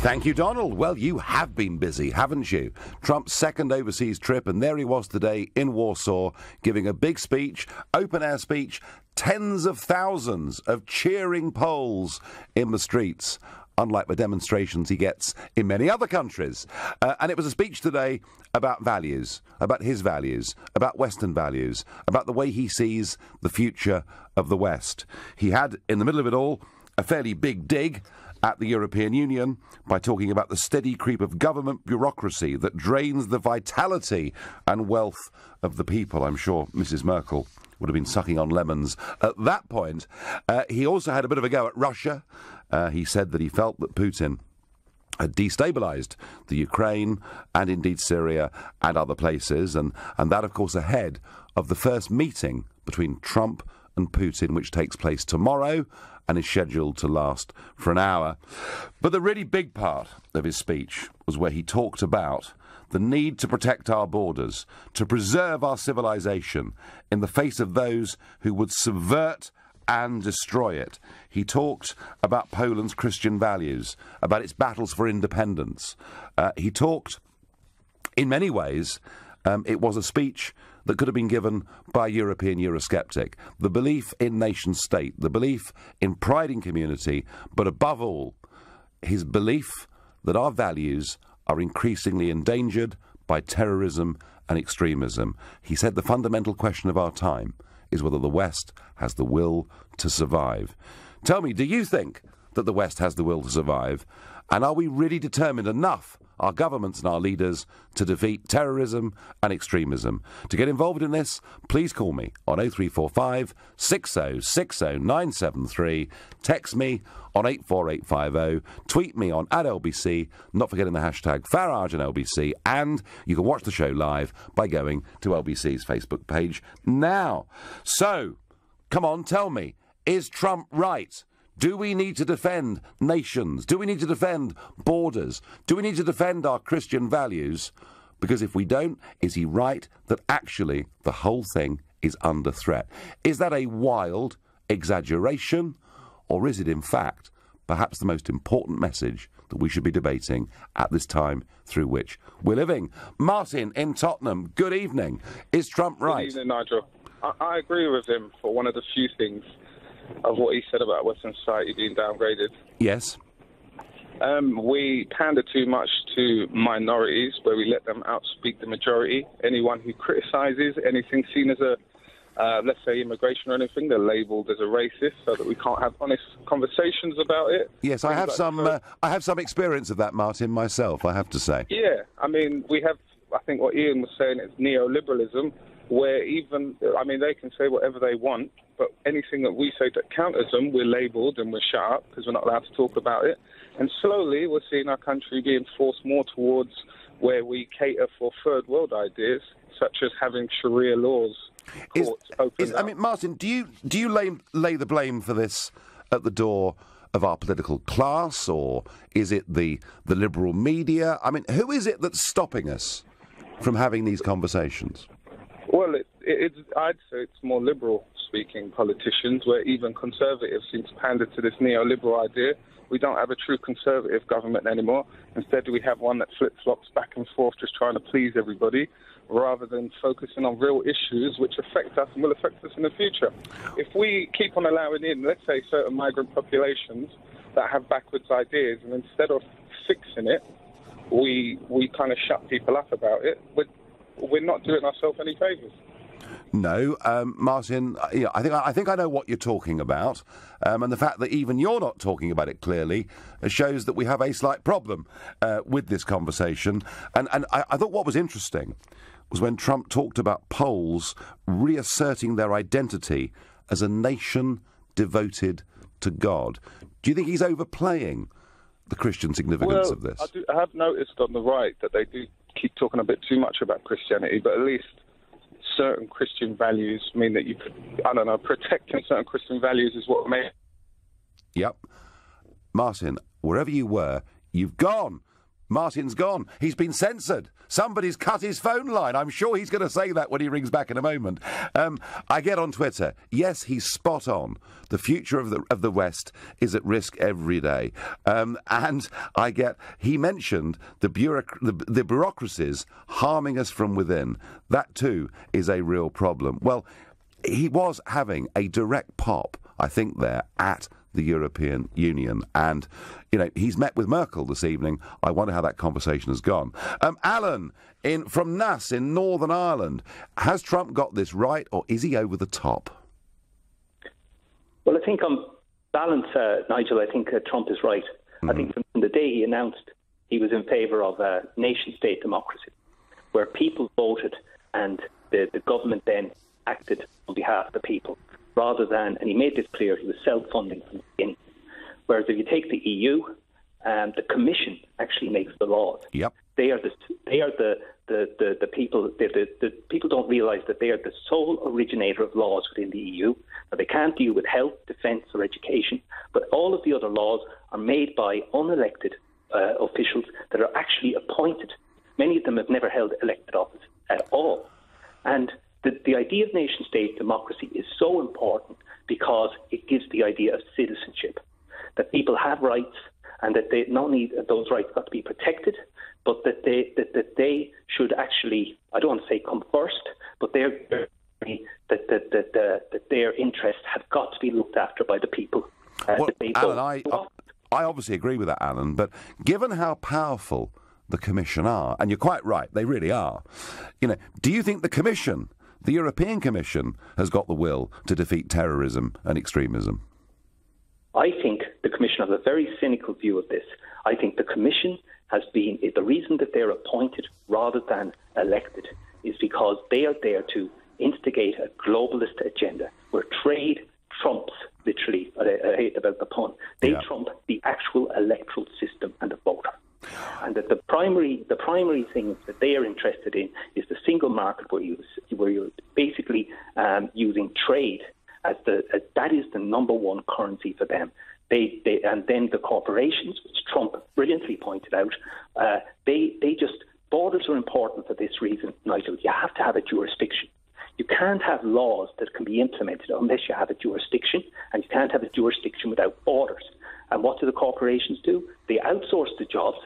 Thank you, Donald. Well, you have been busy, haven't you? Trump's second overseas trip, and there he was today in Warsaw, giving a big speech, open-air speech, tens of thousands of cheering Poles in the streets, unlike the demonstrations he gets in many other countries. And it was a speech today about values, about his values, about Western values, about the way he sees the future of the West. He had, in the middle of it all, a fairly big dig at the European Union by talking about the steady creep of government bureaucracy that drains the vitality and wealth of the people. I'm sure Mrs. Merkel would have been sucking on lemons at that point. He also had a bit of a go at Russia. He said that he felt that Putin had destabilised the Ukraine and indeed Syria and other places, and that, of course, ahead of the first meeting between Trump and Putin, which takes place tomorrow and is scheduled to last for an hour. But the really big part of his speech was where he talked about the need to protect our borders, to preserve our civilization in the face of those who would subvert and destroy it. He talked about Poland's Christian values, about its battles for independence. He talked, in many ways, it was a speech that could have been given by a European Eurosceptic. The belief in nation-state, the belief in pride in community, but above all, his belief that our values are increasingly endangered by terrorism and extremism. He said the fundamental question of our time is whether the West has the will to survive. Tell me, do you think that the West has the will to survive? And are we really determined enough, our governments and our leaders, to defeat terrorism and extremism? To get involved in this, please call me on 0345 6060 973, text me on 84850, tweet me on @LBC, not forgetting the hashtag Farage and LBC, and you can watch the show live by going to LBC's Facebook page now. So, come on, tell me, is Trump right? Do we need to defend nations? Do we need to defend borders? Do we need to defend our Christian values? Because if we don't, is he right that actually the whole thing is under threat? Is that a wild exaggeration? Or is it, in fact, perhaps the most important message that we should be debating at this time through which we're living? Martin in Tottenham, good evening. Is Trump right? Good evening, Nigel. I agree with him for one of the few things of what he said about Western society being downgraded. Yes. We pander too much to minorities, where we let them outspeak the majority. Anyone who criticises anything seen as a, let's say, immigration or anything, they're labelled as a racist, so that we can't have honest conversations about it. Yes, I have some experience of that, Martin, myself, I have to say. Yeah, I mean, we have, I think what Ian was saying is neoliberalism, where even, I mean, they can say whatever they want, but anything that we say that counters them, we're labelled and we're shut up because we're not allowed to talk about it. And slowly we're seeing our country being forced more towards where we cater for third world ideas, such as having Sharia laws. I mean, Martin, do you lay the blame for this at the door of our political class, or is it the liberal media? I mean, who is it that's stopping us from having these conversations? Well, I'd say it's more liberal-speaking politicians, where even conservatives seem to pander to this neoliberal idea. We don't have a true conservative government anymore. Instead, we have one that flip-flops back and forth, just trying to please everybody, rather than focusing on real issues which affect us and will affect us in the future. If we keep on allowing in, let's say, certain migrant populations that have backwards ideas, and instead of fixing it, we kind of shut people up about it, we're not doing ourselves any favours. No, Martin, I think I know what you're talking about, and the fact that even you're not talking about it clearly shows that we have a slight problem with this conversation. And I thought what was interesting was when Trump talked about Poles reasserting their identity as a nation devoted to God. Do you think he's overplaying the Christian significance of this? I have noticed on the right that they do keep talking a bit too much about Christianity, but at least certain Christian values mean that you could, I don't know, protecting certain Christian values is what made... Yep. Martin, wherever you were, you've gone. Martin's gone. He's been censored. Somebody's cut his phone line. I'm sure he's going to say that when he rings back in a moment. I get on Twitter. Yes, he's spot on. The future of the West is at risk every day. And I get... He mentioned the bureaucracies harming us from within. That, too, is a real problem. Well, he was having a direct pop, I think, there at the European Union. And, he's met with Merkel this evening. I wonder how that conversation has gone. Alan, from Nass in Northern Ireland, has Trump got this right, or is he over the top? Well, I think on balance, Nigel, I think Trump is right. I think from the day he announced he was in favour of a nation-state democracy, where people voted and the government then acted on behalf of the people, rather than, and he made this clear, he was self-funding from the beginning. Whereas if you take the EU, the Commission actually makes the laws. Yep. They are the people. The people don't realise that they are the sole originator of laws within the EU. Now, they can't deal with health, defence, or education, but all of the other laws are made by unelected officials that are actually appointed. Many of them have never held elected office at all, and the idea of nation-state democracy is so important because it gives the idea of citizenship, that people have rights and that they not only those rights got to be protected, but that they should actually, I don't want to say come first, but that their interests have got to be looked after by the people. Alan, I obviously agree with that, Alan, but given how powerful the Commission are, and you're quite right, they really are, do you think the Commission, the European Commission, has got the will to defeat terrorism and extremism? I think the Commission has a very cynical view of this. I think the Commission the reason that they're appointed rather than elected is because they are there to instigate a globalist agenda where trade trumps, literally, I hate about the pun, they trump the actual electoral system and the voter. And that the primary thing that they are interested in is the single market where you're basically using trade as that is the number one currency for them. And then the corporations, which Trump brilliantly pointed out, they just, borders are important for this reason, Nigel. You have to have a jurisdiction. You can't have laws that can be implemented unless you have a jurisdiction, and you can't have a jurisdiction without borders. And what do the corporations do? They outsource the jobs,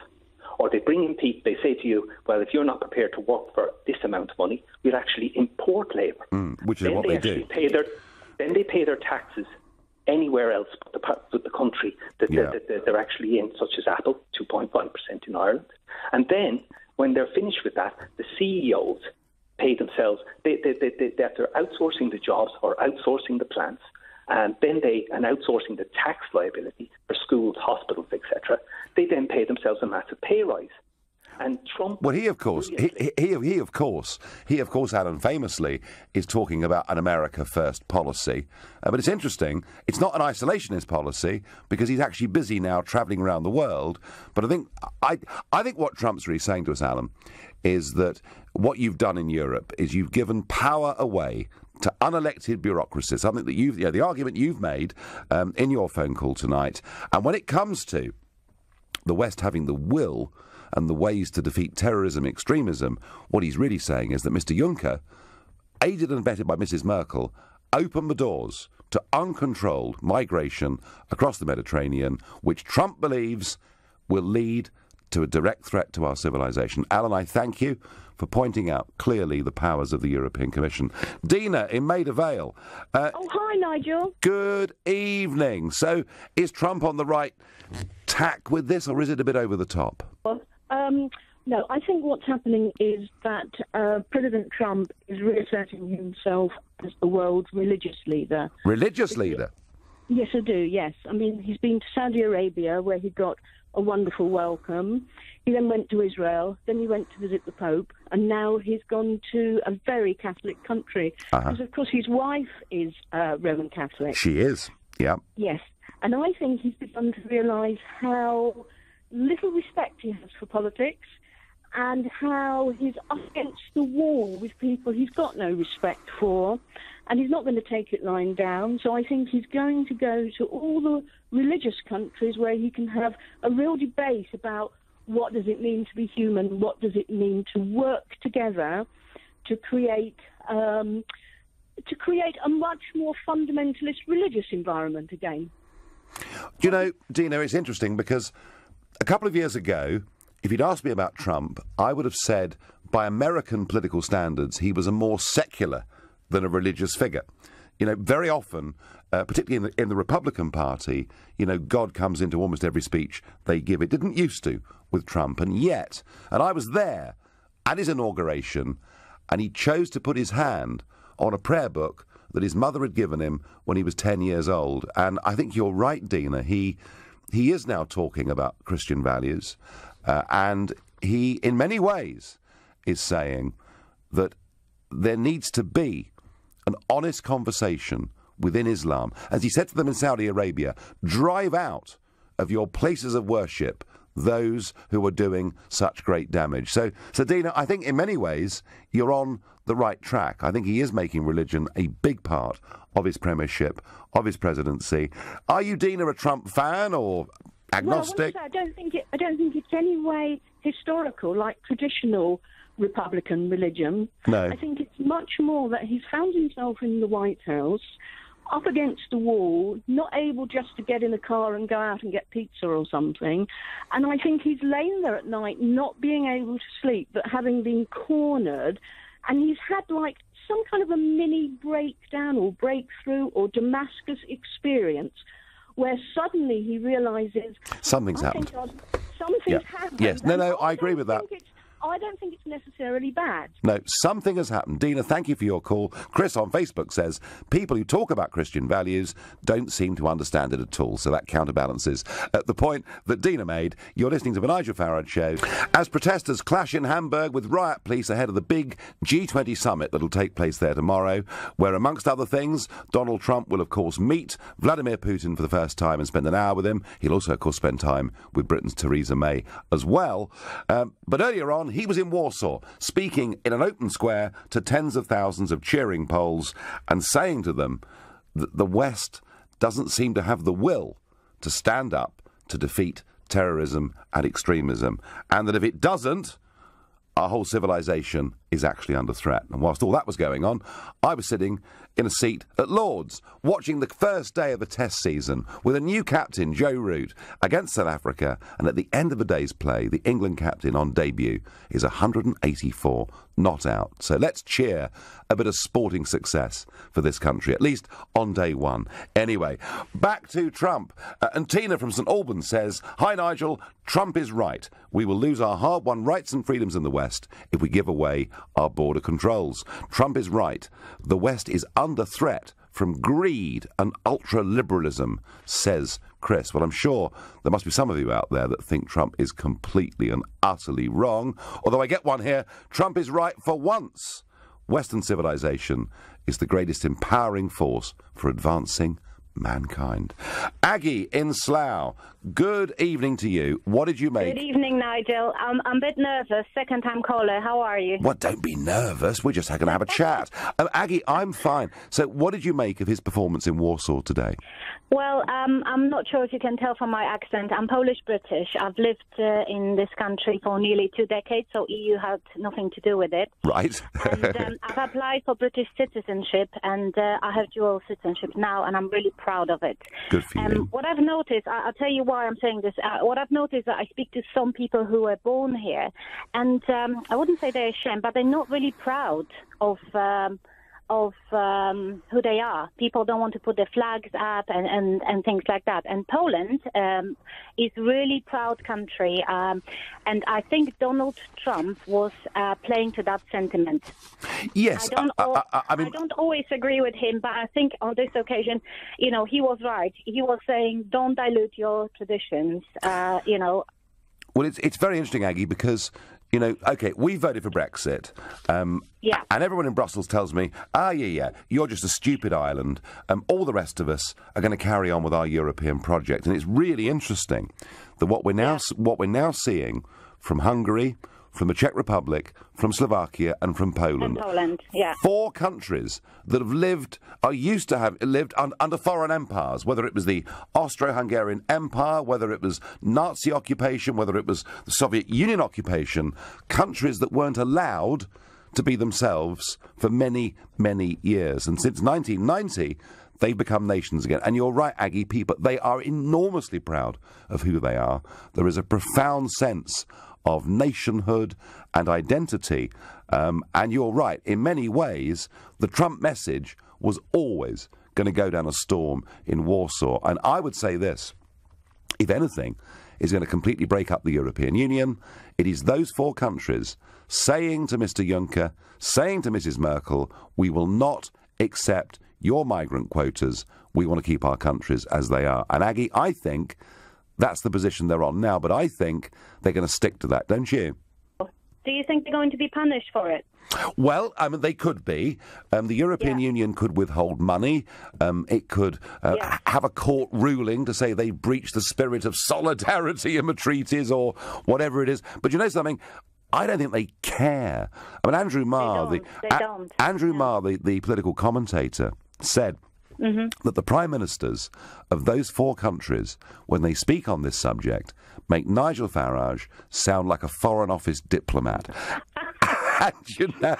or they bring in people. They say to you, well, if you're not prepared to work for this amount of money, we'll actually import labour. Which is what they do. Then they pay their taxes anywhere else but the country that they're actually in, such as Apple, 2.5% in Ireland. And then, when they're finished with that, the CEOs pay themselves. They're outsourcing the jobs or outsourcing the plants, and then outsourcing the tax liability for schools, hospitals, etc. They then pay themselves a massive pay rise. And Trump... Well, he of course, Alan, famously is talking about an America First policy. But it's interesting, it's not an isolationist policy, because he's actually busy now travelling around the world. But I think what Trump's really saying to us, Alan, is that what you've done in Europe is you've given power away to unelected bureaucracies, something that the argument you've made in your phone call tonight. And when it comes to the West having the will and the ways to defeat terrorism, extremism, what he's really saying is that Mr. Juncker, aided and abetted by Mrs. Merkel, opened the doors to uncontrolled migration across the Mediterranean, which Trump believes will lead to a direct threat to our civilization. Alan, I thank you for pointing out clearly the powers of the European Commission. Dina in Maida Vale. Hi, Nigel. Good evening. So, is Trump on the right tack with this, or is it a bit over the top? No, I think what's happening is that President Trump is reasserting himself as the world's religious leader. Religious leader? Yes, I do, yes. I mean, he's been to Saudi Arabia, where he got a wonderful welcome. He then went to Israel, then he went to visit the Pope, and now he's gone to a very Catholic country. Because, of course, his wife is Roman Catholic. She is, yeah. Yes, and I think he's begun to realise how little respect he has for politics, and how he's up against the wall with people he's got no respect for, and he's not going to take it lying down. So I think he's going to go to all the religious countries where he can have a real debate about what does it mean to be human? What does it mean to work together to create a much more fundamentalist religious environment again? Do you know, Dina, it's interesting because a couple of years ago, if you'd asked me about Trump, I would have said, by American political standards, he was a more secular than a religious figure. You know, very often, particularly in the Republican Party, you know, God comes into almost every speech they give. It didn't used to with Trump, and yet, and I was there at his inauguration, and he chose to put his hand on a prayer book that his mother had given him when he was 10 years old. And I think you're right, Dina. He is now talking about Christian values, and he, in many ways, is saying that there needs to be an honest conversation within Islam. As he said to them in Saudi Arabia, drive out of your places of worship those who are doing such great damage. So Dina, I think in many ways you're on the right track. I think he is making religion a big part of his premiership, of his presidency. Are you, Dina, a Trump fan or agnostic? Well, I don't think it's any way historical like traditional Republican religion. No. I think it's much more that he's found himself in the White House, up against the wall, not able just to get in a car and go out and get pizza or something. And I think he's lain there at night not being able to sleep, but having been cornered. And he's had like some kind of a mini breakdown or breakthrough or Damascus experience where suddenly he realises something's happened. Something's happened. Yes, no, I agree with that. I don't think it's necessarily bad. No, something has happened. Dina, thank you for your call. Chris on Facebook says, people who talk about Christian values don't seem to understand it at all. So that counterbalances the point that Dina made. You're listening to the Nigel Farage Show. As protesters clash in Hamburg with riot police ahead of the big G20 summit that'll take place there tomorrow, where, amongst other things, Donald Trump will, of course, meet Vladimir Putin for the first time and spend an hour with him. He'll also, of course, spend time with Britain's Theresa May as well. But earlier on, he was in Warsaw, speaking in an open square to tens of thousands of cheering Poles and saying to them that the West doesn't seem to have the will to stand up to defeat terrorism and extremism, and that if it doesn't, our whole civilization is actually under threat. And whilst all that was going on, I was sitting in a seat at Lord's, watching the first day of the Test season with a new captain, Joe Root, against South Africa. And at the end of the day's play, the England captain on debut is 184 not out. So let's cheer a bit of sporting success for this country, at least on day one. Anyway, back to Trump. And Tina from St Albans says, "Hi, Nigel. Trump is right. We will lose our hard-won rights and freedoms in the West if we give away our border controls. Trump is right. The West is under threat from greed and ultra-liberalism," says Chris. Well, I'm sure there must be some of you out there that think Trump is completely and utterly wrong. Although I get one here. Trump is right for once. Western civilization is the greatest empowering force for advancing mankind. Aggie in Slough, good evening to you. What did you make? Good evening, Nigel. I'm a bit nervous. Second-time caller. How are you? Well, don't be nervous. We're just going to have a chat. Aggie, I'm fine. So what did you make of his performance in Warsaw today? Well, I'm not sure if you can tell from my accent. I'm Polish-British. I've lived in this country for nearly 2 decades, so EU had nothing to do with it. Right. And I've applied for British citizenship, and I have dual citizenship now, and I'm really proud of it. Good for you. What I've noticed, I'll tell you why I'm saying this. What I've noticed is that I speak to some people who were born here, and I wouldn't say they're ashamed, but they're not really proud of who they are. People don't want to put their flags up and things like that. And Poland is really proud country, and I think Donald Trump was playing to that sentiment. Yes, I don't always agree with him, but I think on this occasion, he was right. He was saying, don't dilute your traditions, Well, it's very interesting, Aggie, because okay, we voted for Brexit. Yeah. And everyone in Brussels tells me, you're just a stupid island. All the rest of us are going to carry on with our European project. And it's really interesting that what we're now seeing from Hungary, from the Czech Republic, from Slovakia, and from Poland. And Poland, yeah. 4 countries that have lived, are used to have lived under foreign empires, whether it was the Austro-Hungarian Empire, whether it was Nazi occupation, whether it was the Soviet Union occupation, countries that weren't allowed to be themselves for many, many years. And since 1990, they've become nations again. And you're right, Aggie, people, they are enormously proud of who they are. There is a profound sense of nationhood and identity. And you're right, in many ways, the Trump message was always going to go down a storm in Warsaw. And I would say this, if anything, is going to completely break up the European Union. It is those 4 countries saying to Mr. Juncker, saying to Mrs. Merkel, we will not accept your migrant quotas. We want to keep our countries as they are. And Aggie, I think that's the position they're on now, but I think they're going to stick to that, don't you? Do you think they're going to be punished for it? Well, I mean, they could be. The European Union could withhold money. It could have a court ruling to say they breached the spirit of solidarity in the treaties or whatever it is. But you know something? I don't think they care. I mean, Andrew Marr, the political commentator, said that the prime ministers of those 4 countries, when they speak on this subject, make Nigel Farage sound like a Foreign Office diplomat. And, you know,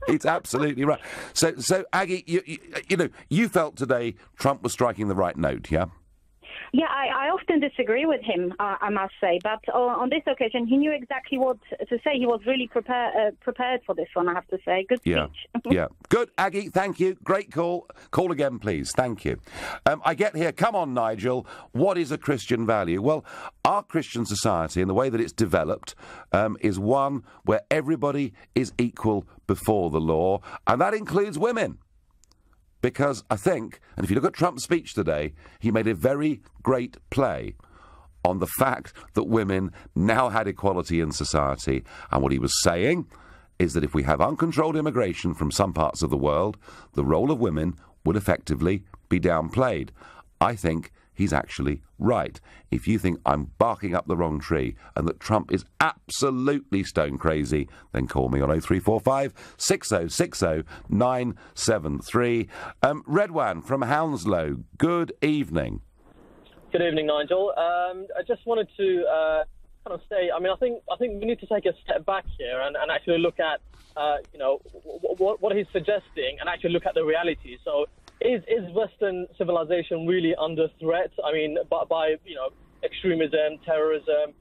it's absolutely right. So Aggie, you felt today Trump was striking the right note, yeah? Yeah, I often disagree with him, I must say. But on this occasion, he knew exactly what to say. He was really prepared for this one, I have to say. Good speech. Yeah. Good, Aggie, thank you. Great call. Call again, please. Thank you. I get here, come on, Nigel, what is a Christian value? Well, our Christian society, and the way that it's developed, is one where everybody is equal before the law, and that includes women. Because I think, and if you look at Trump's speech today, he made a very great play on the fact that women now had equality in society. And what he was saying is that if we have uncontrolled immigration from some parts of the world, the role of women would effectively be downplayed. I think he's actually right. If you think I'm barking up the wrong tree and that Trump is absolutely stone crazy, then call me on 0345 6060 973. Redwan from Hounslow, good evening. Good evening, Nigel. I just wanted to kind of say, I think we need to take a step back here and actually look at, what he's suggesting and actually look at the reality. So, Is Western civilization really under threat? I mean, by extremism, terrorism,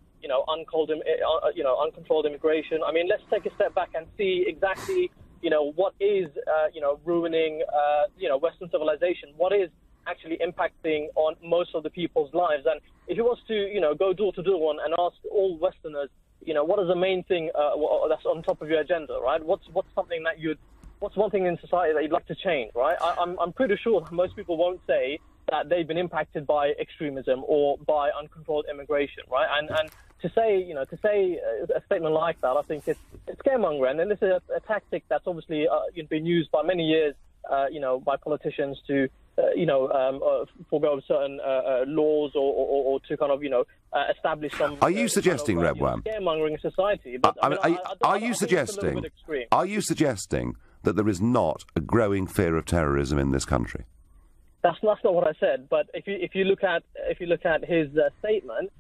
uncontrolled immigration. I mean, let's take a step back and see exactly, what is, ruining, Western civilization. What is actually impacting on most of the people's lives? And if he was to, go door to door and ask all Westerners, what is the main thing that's on top of your agenda, right? What's something that What's one thing in society that you'd like to change, right? I'm pretty sure that most people won't say that they've been impacted by extremism or by uncontrolled immigration, right? And to say a statement like that, I think it's scaremongering, and this is a tactic that's obviously been used by many years, by politicians to forego certain laws or to kind of establish some. Are you suggesting, kind of, Redwan, scaremongering society? But are you suggesting that there is not a growing fear of terrorism in this country? That's not what I said. But if you look at his statement,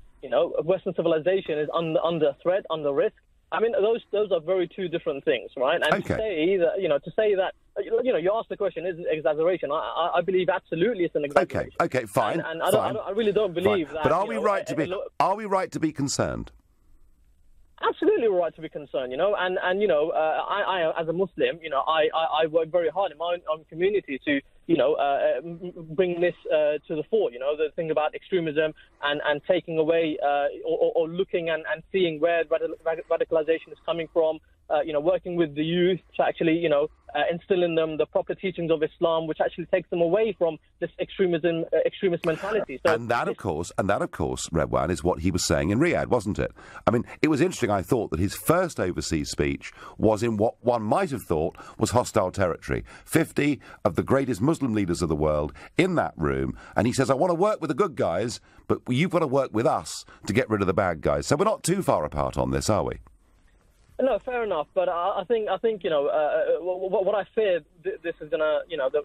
Western civilization is under threat, under risk. I mean, those are very two different things, right? And to say that, you asked the question, is it exaggeration? I believe absolutely it's an exaggeration. Okay, fine. And I really don't believe that. But are we right to be concerned? Absolutely right to be concerned, and I as a Muslim, I work very hard in my own community to, bring this to the fore, the thing about extremism and taking away or looking and seeing where radicalization is coming from, working with the youth to actually, instill in them the proper teachings of Islam, which actually takes them away from this extremist mentality. So and that, of course, Redwan, is what he was saying in Riyadh, wasn't it? I mean, it was interesting, I thought, that his first overseas speech was in what one might have thought was hostile territory. 50 of the greatest Muslim leaders of the world in that room, and he says, I want to work with the good guys, but you've got to work with us to get rid of the bad guys. So we're not too far apart on this, are we? No, fair enough. But I think what I fear this is gonna,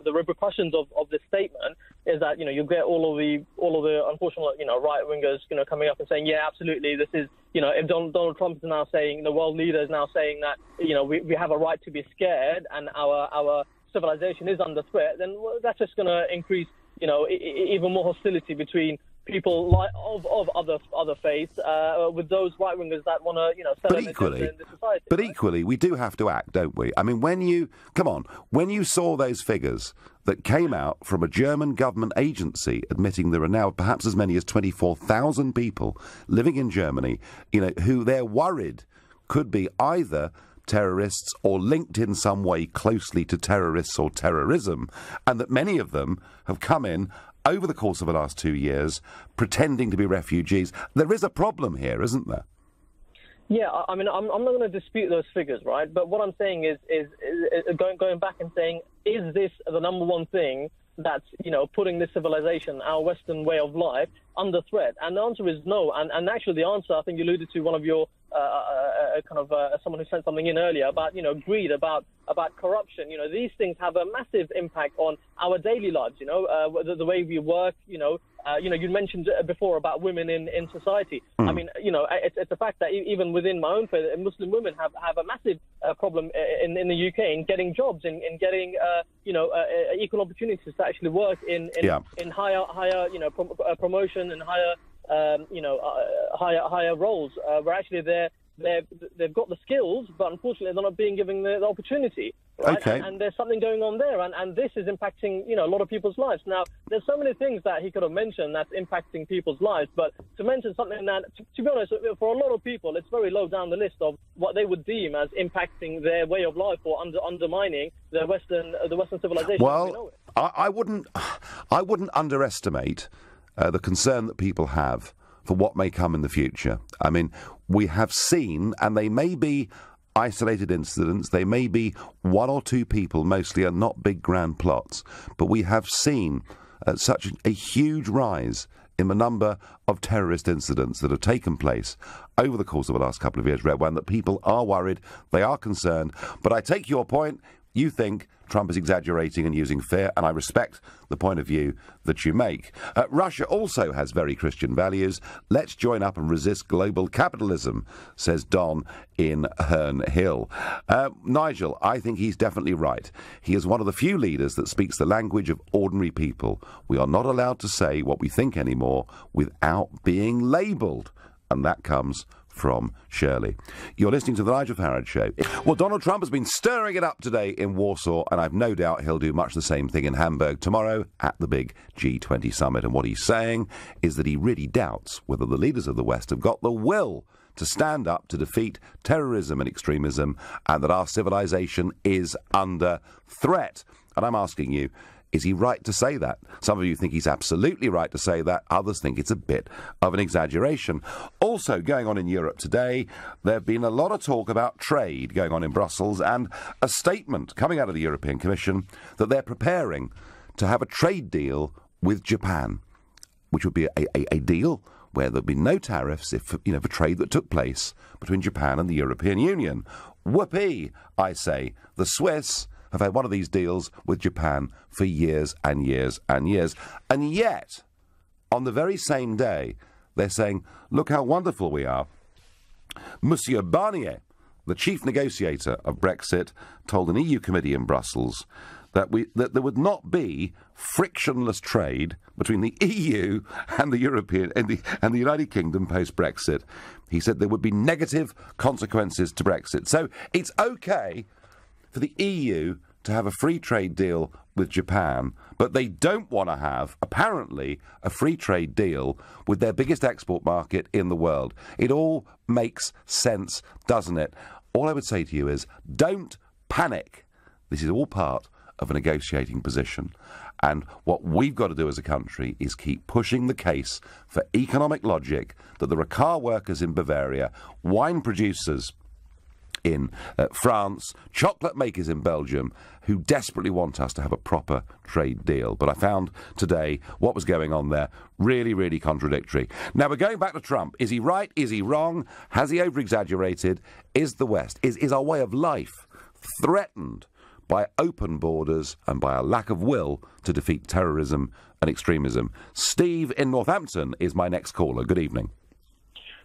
the repercussions of this statement is that you get all of the unfortunate right wingers coming up and saying, yeah, absolutely, this is if Donald Trump is now saying, the world leader is now saying that we have a right to be scared and our civilization is under threat, then that's just going to increase even more hostility between people of other faiths with those right wingers that want to sell in the society. But equally, we do have to act, don't we? I mean, when you saw those figures that came out from a German government agency admitting there are now perhaps as many as 24,000 people living in Germany, who they're worried could be either terrorists or linked in some way closely to terrorists or terrorism, and that many of them have come in over the course of the last 2 years pretending to be refugees. There is a problem here, isn't there? Yeah, I mean, I'm not going to dispute those figures, right? But what I'm saying is going back and saying, is this the number one thing that's, putting this civilization, our Western way of life, under threat? And the answer is no. And actually the answer, I think you alluded to one of your someone who sent something in earlier about, greed, about corruption. These things have a massive impact on our daily lives, the way we work, you mentioned before about women in society. I mean, it's a fact that even within my own faith, Muslim women have a massive problem in the UK in getting jobs, in getting equal opportunities to actually work in higher promotion and higher roles where actually they've got the skills, but unfortunately they're not being given the opportunity. Right? Okay. And there's something going on there, and this is impacting a lot of people's lives. Now, there's so many things that he could have mentioned that's impacting people's lives, but to mention something that, to be honest, for a lot of people, it's very low down the list of what they would deem as impacting their way of life or undermining the Western civilization. Well, as we know it. I wouldn't underestimate the concern that people have for what may come in the future. I mean, we have seen, and they may be isolated incidents, they may be one or two people, mostly are not big grand plots, but we have seen such a huge rise in the number of terrorist incidents that have taken place over the course of the last couple of years, Redwan, that people are worried, they are concerned. But I take your point. You think Trump is exaggerating and using fear, and I respect the point of view that you make. Russia also has very Christian values. Let's join up and resist global capitalism, says Don in Herne Hill. Nigel, I think he's definitely right. He is one of the few leaders that speaks the language of ordinary people. We are not allowed to say what we think anymore without being labelled, and that comes from Shirley. You're listening to The Nigel Farage Show. Well, Donald Trump has been stirring it up today in Warsaw, and I've no doubt he'll do much the same thing in Hamburg tomorrow at the big G20 summit. And what he's saying is that he really doubts whether the leaders of the West have got the will to stand up to defeat terrorism and extremism, and that our civilization is under threat. And I'm asking you, is he right to say that? Some of you think he's absolutely right to say that. Others think it's a bit of an exaggeration. Also going on in Europe today, there have been a lot of talk about trade going on in Brussels, and a statement coming out of the European Commission that they're preparing to have a trade deal with Japan, which would be a deal where there'd be no tariffs for trade that took place between Japan and the European Union. Whoopee, I say. The Swiss have had one of these deals with Japan for years and years and years. And yet, on the very same day, they're saying, look how wonderful we are. Monsieur Barnier, the chief negotiator of Brexit, told an EU committee in Brussels that there would not be frictionless trade between the EU and the European and the United Kingdom post-Brexit. He said there would be negative consequences to Brexit. So it's okay for the EU to have a free trade deal with Japan, but they don't want to have, apparently, a free trade deal with their biggest export market in the world. It all makes sense, doesn't it? All I would say to you is, don't panic. This is all part of a negotiating position. And what we've got to do as a country is keep pushing the case for economic logic, that there are car workers in Bavaria, wine producers in France, chocolate makers in Belgium who desperately want us to have a proper trade deal. But I found today what was going on there really, really contradictory. Now, we're going back to Trump. Is he right? Is he wrong? Has he over-exaggerated? Is the West, is our way of life threatened by open borders and by a lack of will to defeat terrorism and extremism? Steve in Northampton is my next caller. Good evening.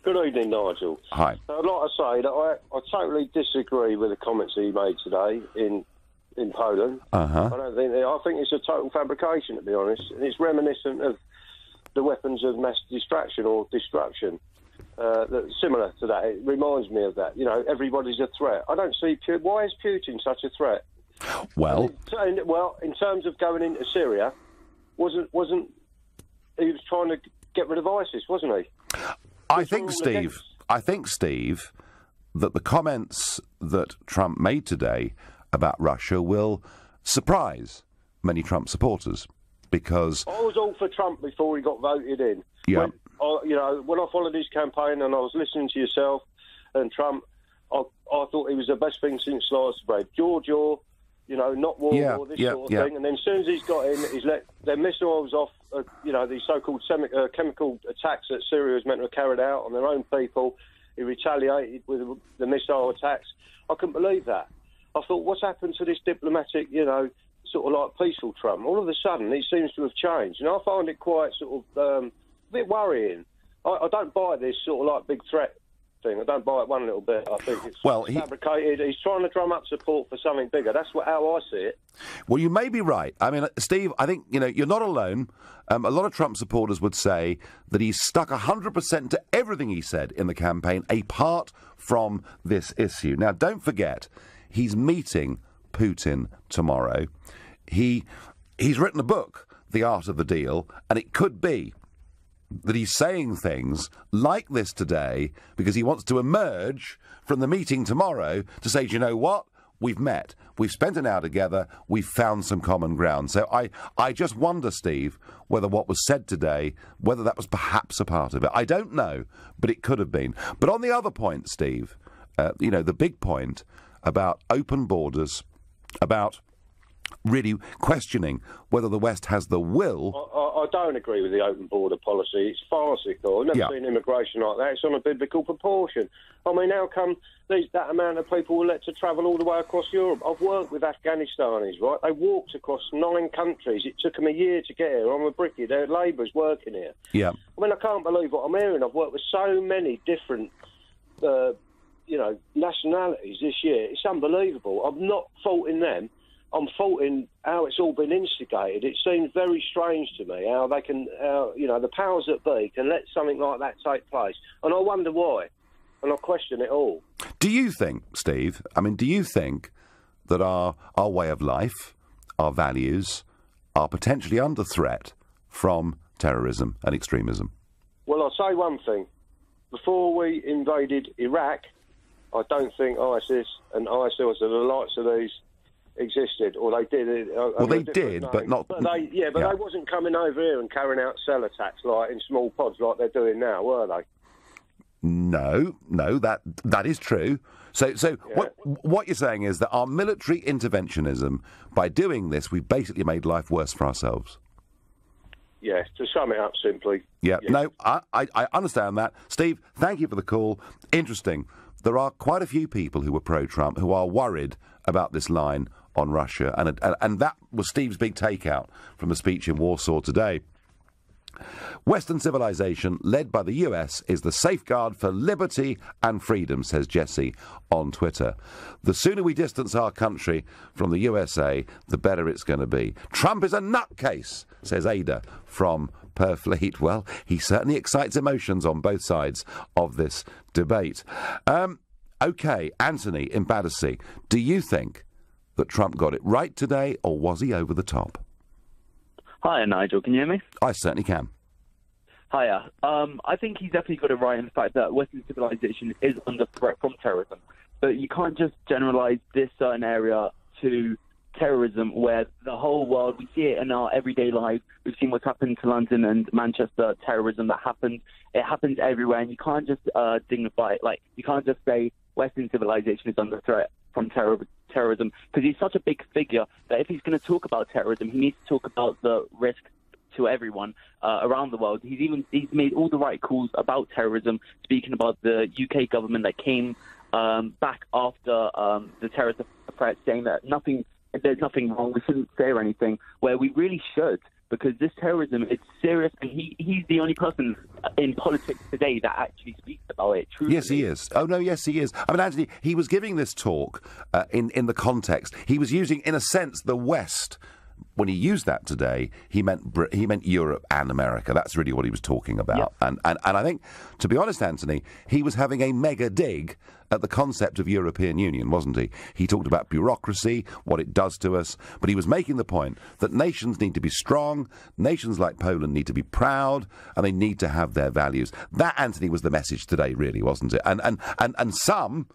Good evening, Nigel. Hi. I'd like to say that I totally disagree with the comments he made today in Poland. Uh-huh. I think it's a total fabrication, to be honest, and it's reminiscent of the weapons of mass destruction or destruction. That's similar to that. It reminds me of that. You know, everybody's a threat. I don't see why is Putin such a threat? Well, in terms of going into Syria, wasn't he was trying to get rid of ISIS, wasn't he? I think, Steve, that the comments that Trump made today about Russia will surprise many Trump supporters, because I was all for Trump before he got voted in. Yeah. When I followed his campaign and I was listening to yourself and Trump, I thought he was the best thing since sliced bread. George Orr, not war, this sort of thing. And then as soon as he's got in, he's let their missiles off, these so-called chemical attacks that Syria was meant to have carried out on their own people. He retaliated with the missile attacks. I couldn't believe that. I thought, what's happened to this diplomatic, sort of like peaceful Trump? All of a sudden, he seems to have changed. And I find it quite sort of a bit worrying. I don't buy this sort of like big threat thing. I don't buy it one little bit. I think it's fabricated. He's trying to drum up support for something bigger. That's how I see it. Well, you may be right. I mean, Steve, I think, you're not alone. A lot of Trump supporters would say that he's stuck 100% to everything he said in the campaign, apart from this issue. Now, don't forget, he's meeting Putin tomorrow. He's written a book, The Art of the Deal, and it could be that he's saying things like this today because he wants to emerge from the meeting tomorrow to say, do you know what? We've met. We've spent an hour together. We've found some common ground. So I just wonder, Steve, whether what was said today, whether that was perhaps a part of it. I don't know, but it could have been. But on the other point, Steve, the big point about open borders, about really questioning whether the West has the will. I don't agree with the open border policy. It's farcical. I've never seen immigration like that. It's on a biblical proportion. I mean, how come that amount of people were let to travel all the way across Europe? I've worked with Afghanistanis, right? They walked across 9 countries. It took them a year to get here. I'm a brickie. They're labourers working here. Yeah. I mean, I can't believe what I'm hearing. I've worked with so many different nationalities this year. It's unbelievable. I'm not faulting them. I'm faulting how it's all been instigated. It seems very strange to me how they can, the powers that be can let something like that take place. And I wonder why. And I question it all. Do you think, Steve, that our way of life, our values, are potentially under threat from terrorism and extremism? Well, I'll say one thing. Before we invaded Iraq, I don't think ISIS and ISIL, so the likes of these, existed, or they did. They did, but not. But they wasn't coming over here and carrying out cell attacks like in small pods like they're doing now, were they? No, that is true. So what you're saying is that our military interventionism, by doing this, we basically made life worse for ourselves. Yeah, to sum it up simply. Yeah. No, I understand that. Steve, thank you for the call. Interesting. There are quite a few people who were pro-Trump who are worried about this line on Russia, and that was Steve's big takeout from the speech in Warsaw today. Western civilization, led by the US, is the safeguard for liberty and freedom, says Jesse on Twitter. The sooner we distance our country from the USA, the better it's going to be. Trump is a nutcase, says Ada from Purfleet. Well, he certainly excites emotions on both sides of this debate. OK, Anthony in Battersea, do you think that Trump got it right today, or was he over the top? Hiya, Nigel. Can you hear me? I certainly can. Hiya. I think he's definitely got it right in the fact that Western civilization is under threat from terrorism. But you can't just generalise this certain area to terrorism where the whole world, we see it in our everyday life. We've seen what's happened to London and Manchester, terrorism that happens. It happens everywhere, and you can't just dignify it. Like, you can't just say Western civilization is under threat from terrorism, because he's such a big figure that if he's going to talk about terrorism, he needs to talk about the risk to everyone around the world. He's made all the right calls about terrorism, speaking about the UK government that came back after the terrorist threat, saying that there's nothing wrong, we shouldn't fear anything, where we really should, because this terrorism is serious, and he's the only person in politics today that actually speaks about it. Truly. Yes, he is. Oh, no, yes, he is. I mean, Anthony, he was giving this talk in the context. He was using, in a sense, the West. When he used that today, he meant Europe and America. That's really what he was talking about. Yep. And I think, to be honest, Anthony, he was having a mega dig at the concept of European Union, wasn't he? He talked about bureaucracy, what it does to us, but he was making the point that nations need to be strong, nations like Poland need to be proud, and they need to have their values. That, Anthony, was the message today, really, wasn't it? And some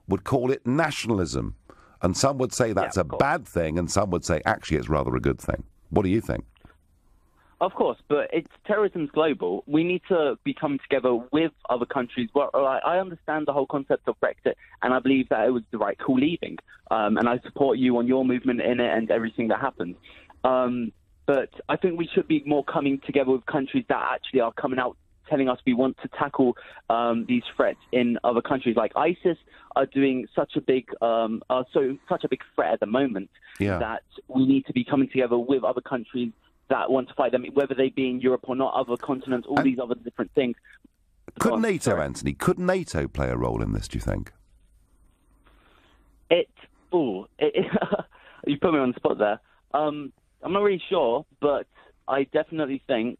would call it nationalism. And some would say that's a bad thing, and some would say, actually, it's rather a good thing. What do you think? Of course, but terrorism's global. We need to be coming together with other countries. Well, I understand the whole concept of Brexit, and I believe that it was the right call leaving. And I support you on your movement in it and everything that happened. But I think we should be more coming together with countries that actually are coming out telling us we want to tackle these threats in other countries. Like ISIS are doing such a big threat at the moment that we need to be coming together with other countries that want to fight them, whether they be in Europe or not, other continents, all these other different things. Could NATO, Anthony, could NATO play a role in this, do you think? You put me on the spot there. I'm not really sure, but I definitely think...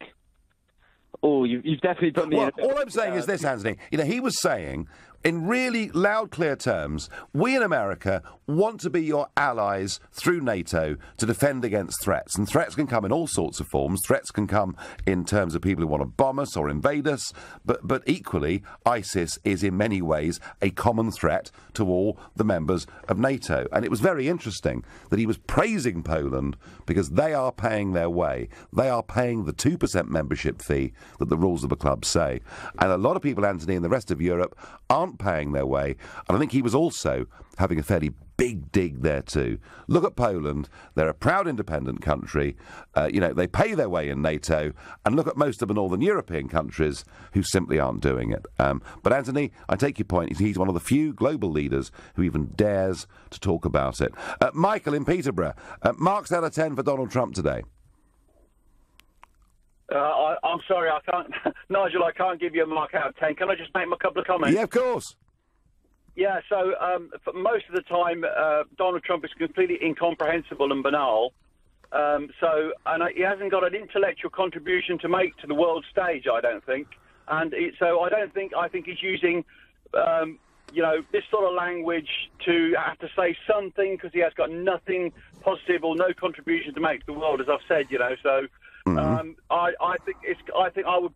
you've definitely put me in. All I'm saying is this, Anthony. He was saying, in really loud, clear terms, we in America want to be your allies through NATO to defend against threats. And threats can come in all sorts of forms. Threats can come in terms of people who want to bomb us or invade us. But equally, ISIS is in many ways a common threat to all the members of NATO. And it was very interesting that he was praising Poland because they are paying their way. They are paying the 2% membership fee that the rules of the club say. And a lot of people, Anthony, in the rest of Europe aren't paying their way. And I think he was also having a fairly big dig there too. Look at Poland. They're a proud independent country. They pay their way in NATO. And look at most of the northern European countries who simply aren't doing it. But Anthony, I take your point. He's one of the few global leaders who even dares to talk about it. Michael in Peterborough. Marks out of 10 for Donald Trump today. I'm sorry, I can't, Nigel. I can't give you a mark out of 10. Can I just make a couple of comments? Yeah, of course. Yeah. So for most of the time, Donald Trump is completely incomprehensible and banal. He hasn't got an intellectual contribution to make to the world stage, I don't think. I think he's using, this sort of language to have to say something because he has got nothing positive or no contribution to make to the world, as I've said. So. I think I would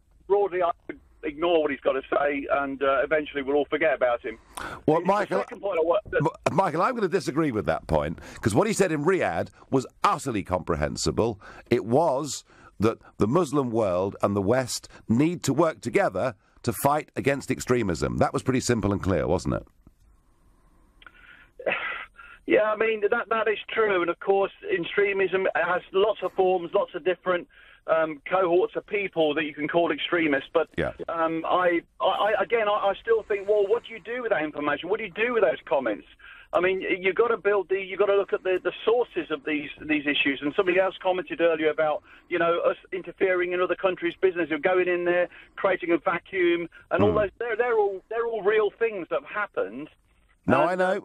ignore what he's got to say, and eventually we'll all forget about him. Well, Michael, I'm going to disagree with that point, because what he said in Riyadh was utterly comprehensible. It was that the Muslim world and the West need to work together to fight against extremism. That was pretty simple and clear, wasn't it? Yeah, I mean, that is true. And, of course, extremism has lots of forms, lots of different cohorts of people that you can call extremists. But I still think, well, what do you do with that information? What do you do with those comments? I mean, you've got to look at the sources of these issues. And somebody else commented earlier about, us interfering in other countries' business, of going in there, creating a vacuum, and all those. They're all real things that have happened. No, I know,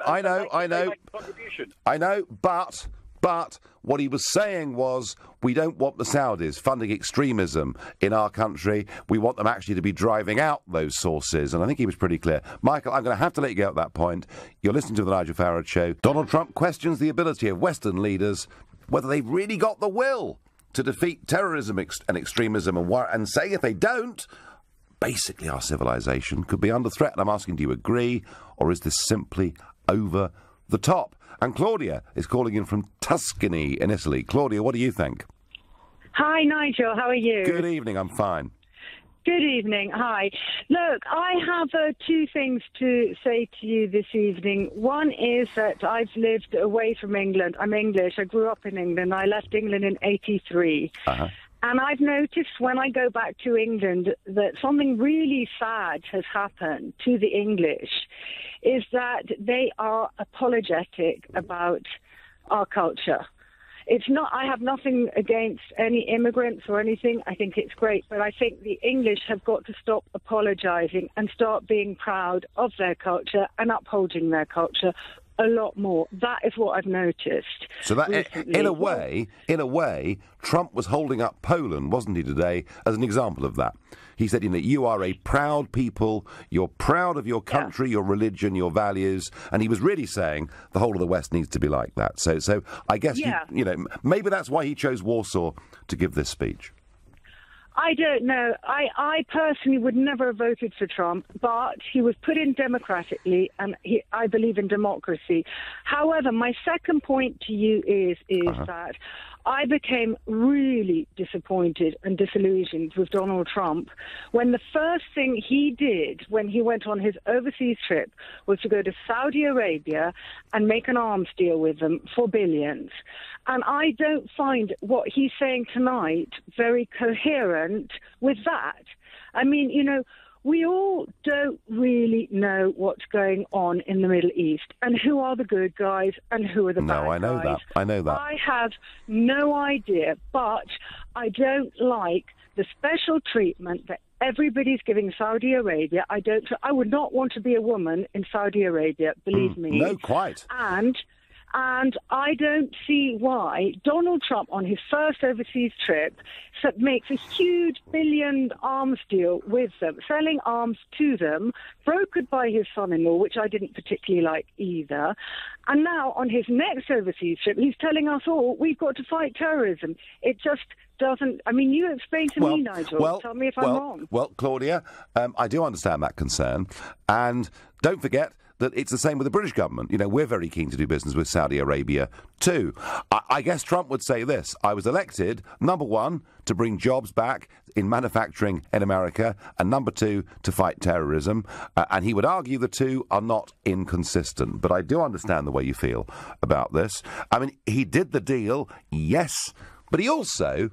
but what he was saying was we don't want the Saudis funding extremism in our country. We want them actually to be driving out those sources, and I think he was pretty clear. Michael, I'm going to have to let you go at that point. You're listening to the Nigel Farage Show. Donald Trump questions the ability of Western leaders, whether they've really got the will to defeat terrorism and extremism, and say if they don't, basically our civilization could be under threat. And I'm asking, do you agree, or is this simply over the top? And Claudia is calling in from Tuscany in Italy. Claudia, what do you think? Hi, Nigel. How are you? Good evening. I'm fine. Good evening. Hi. Look, I have two things to say to you this evening. One is that I've lived away from England. I'm English. I grew up in England. I left England in '83. And I've noticed when I go back to England that something really sad has happened to the English, is that they are apologetic about our culture. It's not, I have nothing against any immigrants or anything. I think it's great. But I think the English have got to stop apologising and start being proud of their culture and upholding their culture a lot more. That is what I've noticed. So that, in a way, Trump was holding up Poland, wasn't he, today, as an example of that? He said, you are a proud people, you're proud of your country, your religion, your values, and he was really saying the whole of the West needs to be like that. So I guess, maybe that's why he chose Warsaw to give this speech. I don't know. I personally would never have voted for Trump, but he was put in democratically, and I believe in democracy. However, my second point to you is that I became really disappointed and disillusioned with Donald Trump when the first thing he did when he went on his overseas trip was to go to Saudi Arabia and make an arms deal with them for billions. And I don't find what he's saying tonight very coherent with that. I mean, we all don't really know what's going on in the Middle East and who are the good guys and who are the bad guys. No, I know that. I have no idea, but I don't like the special treatment that everybody's giving Saudi Arabia. I would not want to be a woman in Saudi Arabia, believe me. No, quite. And I don't see why Donald Trump, on his first overseas trip, makes a huge billion arms deal with them, selling arms to them, brokered by his son-in-law, which I didn't particularly like either. And now, on his next overseas trip, he's telling us all we've got to fight terrorism. It just doesn't... I mean, you explain to me, Nigel. Tell me if I'm wrong. Well, Claudia, I do understand that concern. And don't forget that it's the same with the British government. We're very keen to do business with Saudi Arabia too. I guess Trump would say this: I was elected, number one, to bring jobs back in manufacturing in America, and number two, to fight terrorism. And he would argue the two are not inconsistent. But I do understand the way you feel about this. I mean, he did the deal, yes, but he also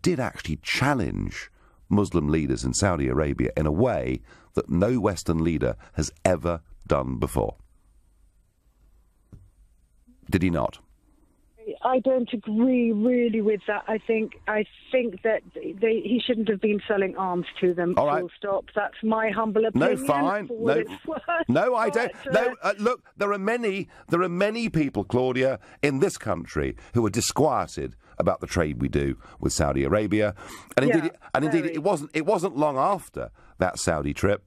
did actually challenge Muslim leaders in Saudi Arabia in a way that no Western leader has ever done before. Did he not? I don't agree really with that. I think that he shouldn't have been selling arms to them. All right. Full stop. That's my humble opinion. No, fine. No, I don't. Look, there are many people, Claudia, in this country who are disquieted about the trade we do with Saudi Arabia, and indeed, it wasn't long after that Saudi trip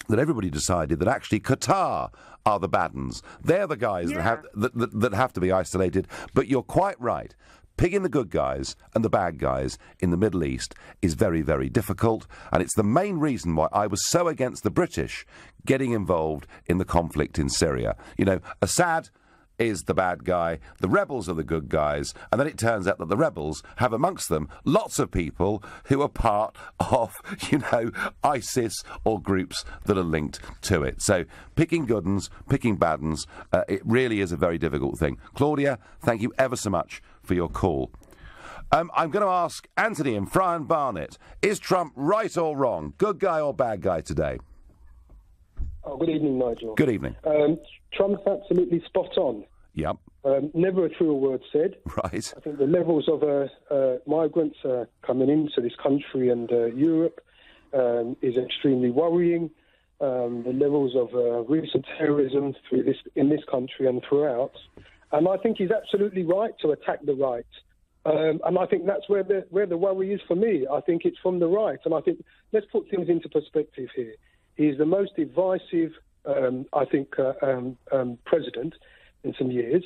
that everybody decided that actually Qatar are the bad uns. They're the guys that have to be isolated. But you're quite right. Picking the good guys and the bad guys in the Middle East is very, very difficult, and it's the main reason why I was so against the British getting involved in the conflict in Syria. Assad is the bad guy, the rebels are the good guys, and then it turns out that the rebels have amongst them lots of people who are part of, ISIS or groups that are linked to it. So picking good uns, picking bad uns, it really is a very difficult thing. Claudia, thank you ever so much for your call. I'm going to ask Anthony and Friar Barnet, is Trump right or wrong, good guy or bad guy today? Oh, good evening, Nigel. Good evening. Trump's absolutely spot on. Yep. Never a truer word said. Right. I think the levels of migrants coming into this country and Europe is extremely worrying. The levels of recent terrorism in this country and throughout. And I think he's absolutely right to attack the right. And I think that's where the worry is for me. I think it's from the right. And I think, let's put things into perspective here. He's the most divisive, president in some years.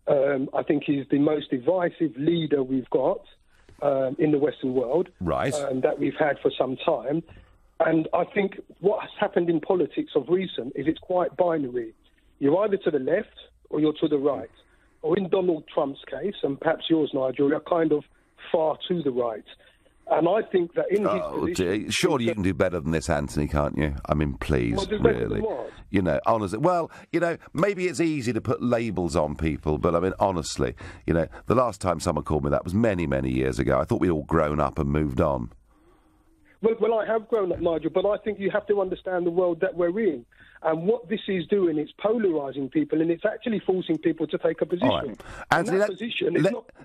I think he's the most divisive leader we've got in the Western world. Right. That we've had for some time. And I think what has happened in politics of recent is it's quite binary. You're either to the left or you're to the right. Or in Donald Trump's case, and perhaps yours, Nigel, you're kind of far to the right. And I think that in his position... Surely you can do better than this, Anthony, can't you? I mean, please, well, really. You know, honestly. Well, you know, maybe it's easy to put labels on people, but I mean, honestly, you know, the last time someone called me that was many, many years ago. I thought we'd all grown up and moved on. Well, I have grown up, Nigel, but I think you have to understand the world that we're in. And what this is doing, it's polarising people, and it's actually forcing people to take a position. All right. Anthony,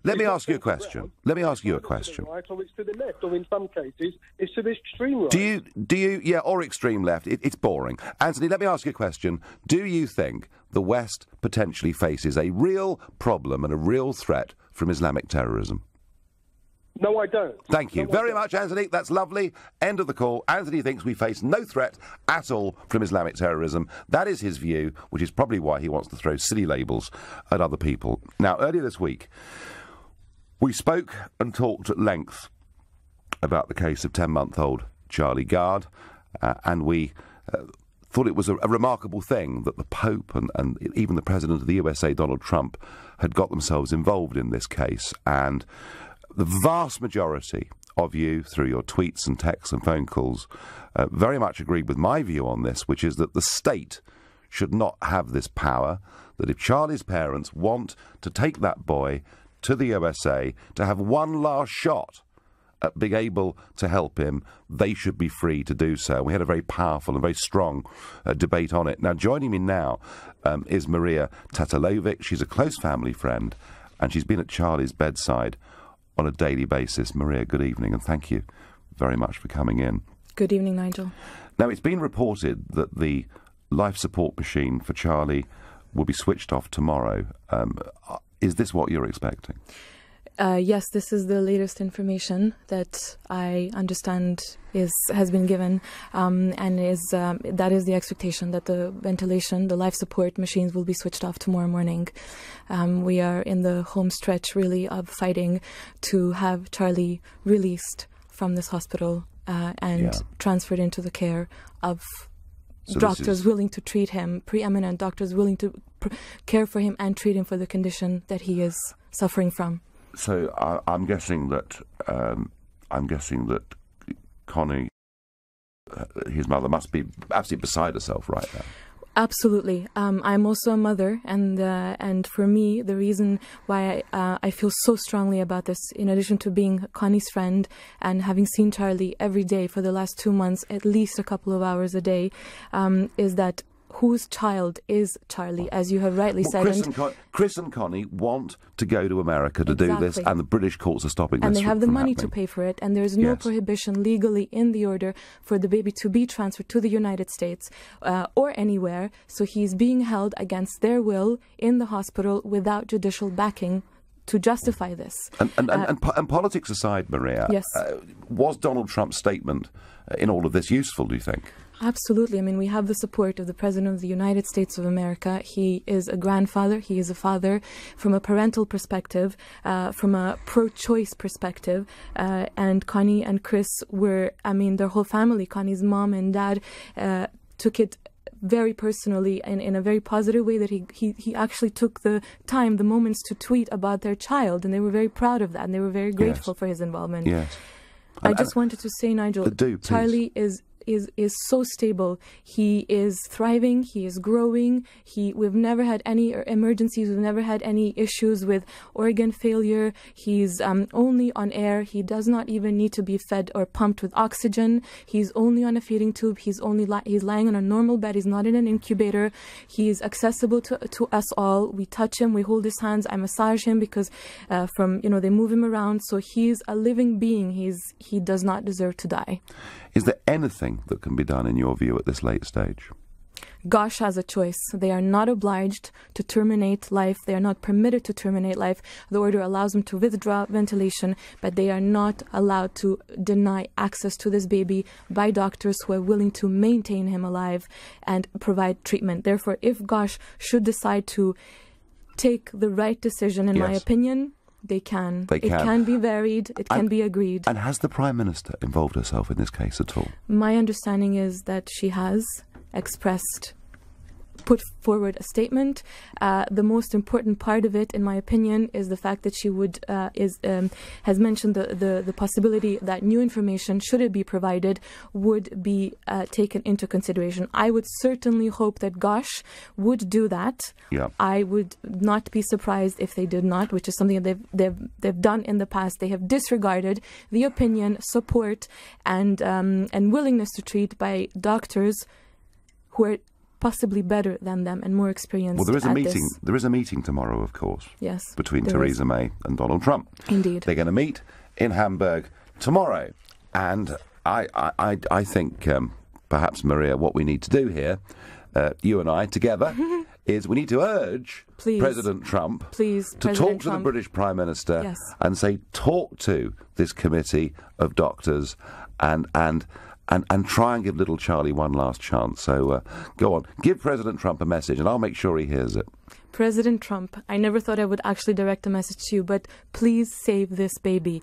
let me ask you a question. Let me ask you a question. Right, or it's to the left, or in some cases, it's to the extreme right. Do you, yeah, or extreme left. It's boring. Anthony, let me ask you a question. Do you think the West potentially faces a real problem and a real threat from Islamic terrorism? No, I don't. Thank you very much, Anthony. That's lovely. End of the call. Anthony thinks we face no threat at all from Islamic terrorism. That is his view, which is probably why he wants to throw silly labels at other people. Now, earlier this week, we spoke and talked at length about the case of 10-month-old Charlie Gard, and we thought it was a remarkable thing that the Pope and even the President of the USA, Donald Trump, had got themselves involved in this case, and the vast majority of you, through your tweets and texts and phone calls, very much agreed with my view on this, which is that the state should not have this power, that if Charlie's parents want to take that boy to the USA to have one last shot at being able to help him, they should be free to do so. We had a very powerful and very strong debate on it. Now, joining me now is Maria Tatalovic. She's a close family friend, and she's been at Charlie's bedside on a daily basis. Maria, good evening, and thank you very much for coming in. Good evening, Nigel. Now, it's been reported that the life support machine for Charlie will be switched off tomorrow. Is this what you're expecting? Yes, this is the latest information that I understand has been given, and that is the expectation, that the life support machines will be switched off tomorrow morning. We are in the home stretch, really, of fighting to have Charlie released from this hospital and transferred into the care of doctors willing to treat him, preeminent doctors willing to care for him and treat him for the condition that he is suffering from. So I'm guessing that Connie, his mother, must be absolutely beside herself right now. Absolutely. I'm also a mother, and for me, the reason why I feel so strongly about this, in addition to being Connie's friend and having seen Charlie every day for the last 2 months, at least a couple of hours a day, is that whose child is Charlie, as you have rightly said. Chris and Connie want to go to America to do this, and the British courts are stopping this. And they have the money to pay for it, and there's no prohibition legally in the order for the baby to be transferred to the United States or anywhere. So he's being held against their will in the hospital without judicial backing to justify this. And politics aside, Maria, was Donald Trump's statement in all of this useful, do you think? Absolutely. I mean, we have the support of the President of the United States of America. He is a grandfather. He is a father. From a parental perspective, from a pro-choice perspective, and Connie and Chris were, I mean, their whole family, Connie's mom and dad, took it very personally and in a very positive way, that he actually took the time, the moments to tweet about their child, and they were very proud of that, and they were very grateful for his involvement. Yes. I just wanted to say, Nigel, Charlie is so stable. He is thriving. He is growing. We've never had any emergencies. We've never had any issues with organ failure. He's only on air. He does not even need to be fed or pumped with oxygen. He's only on a feeding tube. He's lying on a normal bed. He's not in an incubator. He is accessible to us all. We touch him. We hold his hands. I massage him because they move him around. So he's a living being. He does not deserve to die. Is there anything that can be done, in your view, at this late stage? Gosh has a choice. They are not obliged to terminate life. They are not permitted to terminate life. The order allows them to withdraw ventilation, but they are not allowed to deny access to this baby by doctors who are willing to maintain him alive and provide treatment. Therefore, if Gosh should decide to take the right decision, in my opinion, They can. It can be varied. It can be agreed. And has the Prime Minister involved herself in this case at all? My understanding is that she has expressed put forward a statement. The most important part of it, in my opinion, is the fact that she has mentioned the possibility that new information, should it be provided, would be taken into consideration. I would certainly hope that Gosh would do that. Yeah. I would not be surprised if they did not, which is something that they've done in the past. They have disregarded the opinion, support, and willingness to treat by doctors who are possibly better than them and more experienced. Well, there is a meeting. This. There is a meeting tomorrow, of course. Yes, between Theresa May and Donald Trump. Indeed, they're going to meet in Hamburg tomorrow, and I think perhaps, Maria, what we need to do here, you and I together, is we need to urge President Trump to talk to the British Prime Minister and say, talk to this committee of doctors and try and give little Charlie one last chance. So go on, give President Trump a message, and I'll make sure he hears it. President Trump, I never thought I would actually direct a message to you, but please save this baby.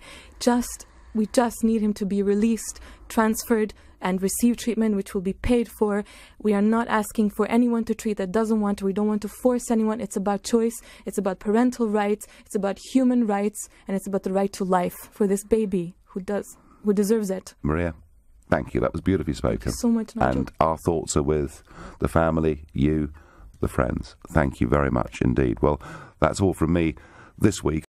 We just need him to be released, transferred, and receive treatment which will be paid for. We are not asking for anyone to treat that doesn't want to. We don't want to force anyone. It's about choice. It's about parental rights. It's about human rights. And it's about the right to life for this baby who deserves it. Maria, thank you. That was beautifully spoken. Thank you so much, Nigel. And our thoughts are with the family, you, the friends. Thank you very much indeed. Well, that's all from me this week.